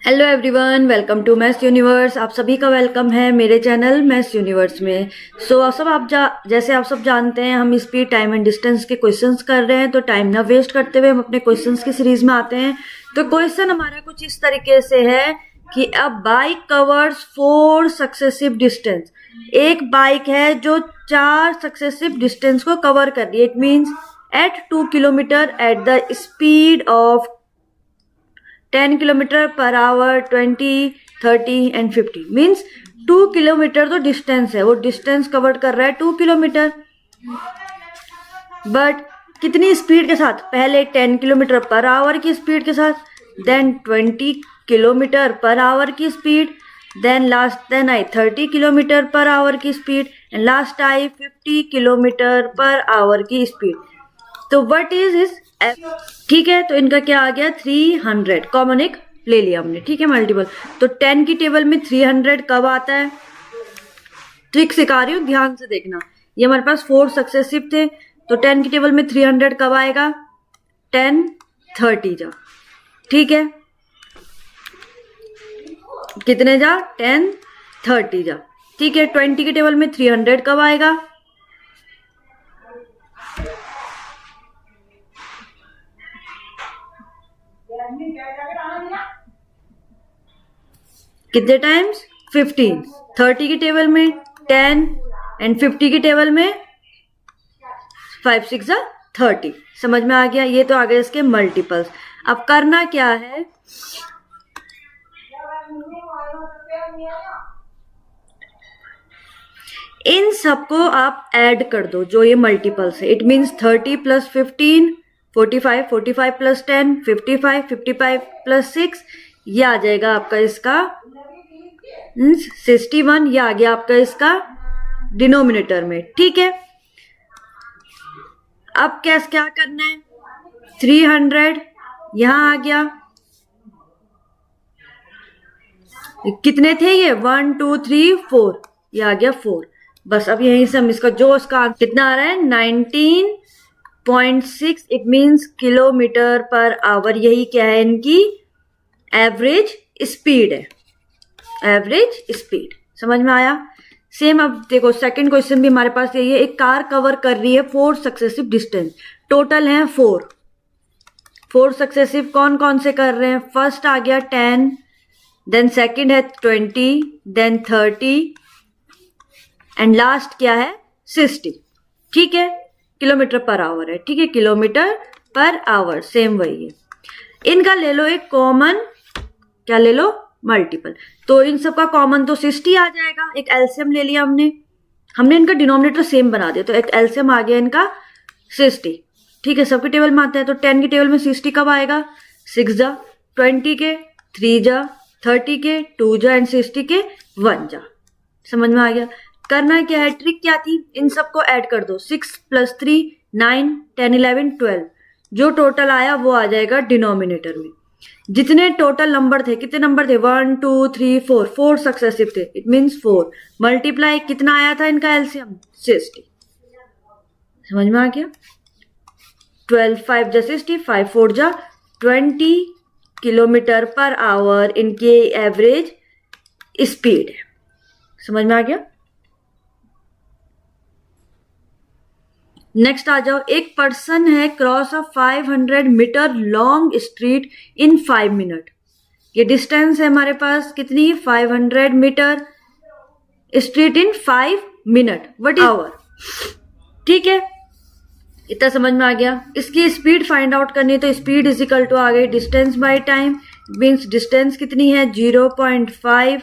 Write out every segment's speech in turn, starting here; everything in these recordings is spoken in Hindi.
Hello everyone, welcome to maths universe. आप सभी का वेलकम है मेरे चैनल मैथ्स यूनिवर्स में। जैसे आप सब जानते हैं, हम स्पीड, टाइम एंड डिस्टेंस के क्वेश्चंस कर रहे हैं। तो टाइम ना वेस्ट करते हुए हम अपने क्वेश्चंस की सीरीज में आते हैं। तो क्वेश्चन हमारा कुछ इस तरीके से है कि अ बाइक कवर्स 4 सक्सेसिव डिस्टेंस। एक बाइक है जो 4 सक्सेसिव डिस्टेंस को कवर कर रही है। It means at 2 kilometre at the speed of 10 kilometre per hour, 20, 30 and 50। Means 2 kilometre तो डिस्टेंस है, वो डिस्टेंस कवर कर रहा है 2 किलोमीटर। बट कितनी स्पीड के साथ? पहले 10 किलोमीटर पर आवर की स्पीड के साथ, देन 20 किलोमीटर पर आवर की speed, then I 30 kilometre per hour की speed, and last I 50 kilometre per hour की स्पीड। तो व्हाट इज इज ठीक है, तो इनका क्या आ गया? 300। कॉमन एक ले लिया हमने, ठीक है, मल्टीपल। तो 10 की टेबल में 300 कब आता है? ट्रिक सिखा रही हूँ, ध्यान से देखना। ये हमारे पास 4 सक्सेसिव थे, तो 10 की टेबल में 300 कब आएगा? 10, 30 जा, ठीक है। कितने जा? 10, 30 जा, ठीक है। 20 की टेबल में 300 कब आएगा? कितने टाइम्स? 15। 30 की टेबल में 10 एंड 50 की टेबल में 5 6 30। समझ में आ गया? ये तो आ गए इसके मल्टीपल्स। अब करना क्या है, इन सबको आप ऐड कर दो जो ये मल्टीपल्स है। It means 30 plus 15 45, 45 plus 10 55, 55 plus 6 ये आ जाएगा आपका इसका 61। ये आ गया आपका इसका डिनोमिनेटर में, ठीक है। अब क्या करना है? 300 यहां आ गया। कितने थे ये? 1 2 3 4, ये आ गया 4। बस अब यहीं से हम इसका कितना आ रहा है? 19.6। It means kilometre per our. यही क्या है? इनकी एवरेज स्पीड है, एवरेज स्पीड। समझ में आया? सेम अब देखो, सेकंड क्वेश्चन भी हमारे पास यही है। एक कार कवर कर रही है 4 सक्सेसिव डिस्टेंस। टोटल है 4 सक्सेसिव। कौन कौन से कर रहे हैं? फर्स्ट आ गया 10, देन सेकंड है 20, देन 30 एंड लास्ट क्या है? 60, ठीक है। किलोमीटर पर आवर है, ठीक है, किलोमीटर पर आवर सेम वही है। इनका ले लो एक कॉमन, क्या ले लो? मल्टीपल। तो इन सबका कॉमन तो 60 आ जाएगा। एक एलसीएम ले लिया हमने इनका डिनोमिनेटर सेम बना दिया, तो एक एलसीएम आ गया इनका 60, ठीक है। सबके टेबल में आता है। तो 10 की टेबल में 60 कब आएगा? 6 जा, 20 के 3 जा, 30 के 2 जा एंड 60 के 1 जा। समझ में आ गया? करना क्या है? ट्रिक क्या थी? इन सबको ऐड कर दो। 6 प्लस 3 9 10 11 12। जो टोटल आया वो आ जाएगा डिनोमिनेटर में। जितने टोटल नंबर थे, कितने नंबर थे? 1 2 3 4, 4 सक्सेसिव थे। इट मीन्स 4 मल्टीप्लाई कितना आया था इनका एलसीएम? 60। समझ में आ गया? 12 5 जा 60, 5 4 जा 20 किलोमीटर पर आवर इनकी एवरेज स्पीड है। समझ में आ गया? नेक्स्ट आ जाओ। एक पर्सन है cross a 500 metre long street in 5 minute. ये डिस्टेंस है हमारे पास कितनी? 500 metre street in 5 minute. What is hour? ठीक है, इतना समझ में आ गया। इसकी स्पीड फाइंड आउट करनी है, तो स्पीड इज इक्वल टू आ गई distance by time. Means distance कितनी है? 0.5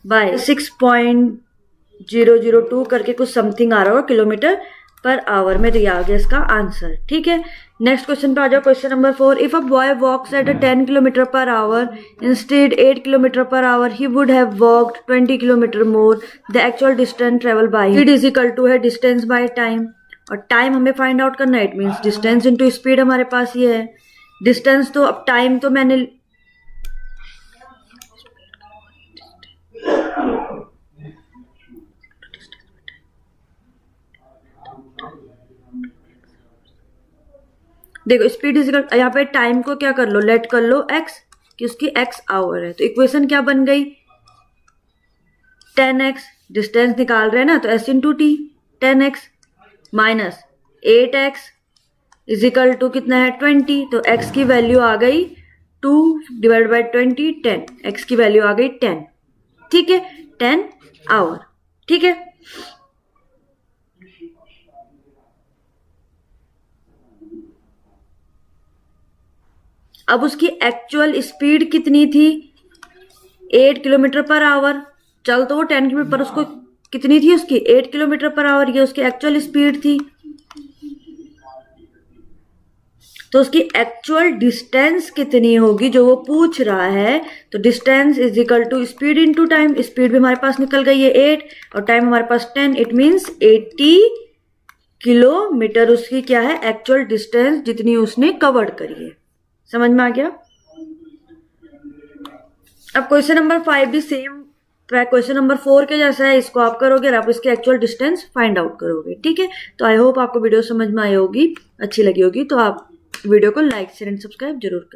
बाय 6.002 करके कुछ समथिंग आ रहा होगा किलोमीटर पर आवर में। तो ये आ गया इसका आंसर, ठीक है। नेक्स्ट क्वेश्चन पे आ जाओ। Question number 4। If a boy walks at 10 kilometre per hour instead 8 kilometre per hour, he would have walked 20 kilometre more. The actual distance travel by speed is equal to है डिस्टेंस बाय टाइम, और टाइम हमें फाइंड आउट करना है। It means distance into speed हमारे पास ये है। डिस्टेंस तो, अब टाइम तो मैंने देखो, स्पीड इज, यहाँ पे टाइम को क्या कर लो? लेट कर लो x, कि उसकी x आवर है। तो इक्वेशन क्या बन गई, 10x, डिस्टेंस निकाल रहे हैं ना, तो s into T 10x minus 8x is equal to कितना है 20। तो x की वैल्यू आ गई 2 डिवाइड बाई 20 10, x की वैल्यू आ गई 10। ठीक है, 10 आवर। ठीक है, अब उसकी एक्चुअल स्पीड कितनी थी, 8 किलोमीटर पर आवर। चल तो वो 10 किलोमीटर पर, उसको कितनी थी उसकी 8 किलोमीटर पर आवर, ये उसकी एक्चुअल स्पीड थी। तो उसकी एक्चुअल डिस्टेंस कितनी होगी जो वो पूछ रहा है, तो distance is equal to speed into time. Speed भी हमारे पास निकल गई है 8 और टाइम हमारे पास 10, इट मींस 80 किलोमीटर उसकी क्या है एक्चुअल डिस्टेंस जितनी उसने कवर्ड करी है। समझ में आ गया। अब क्वेश्चन नंबर 5 भी सेम क्वेश्चन नंबर 4 के जैसा है, इसको आप करोगे और आप इसके एक्चुअल डिस्टेंस फाइंड आउट करोगे। ठीक है, तो आई होप आपको वीडियो समझ में आई होगी, अच्छी लगी होगी, तो आप वीडियो को लाइक शेयर एंड सब्सक्राइब जरूर करें।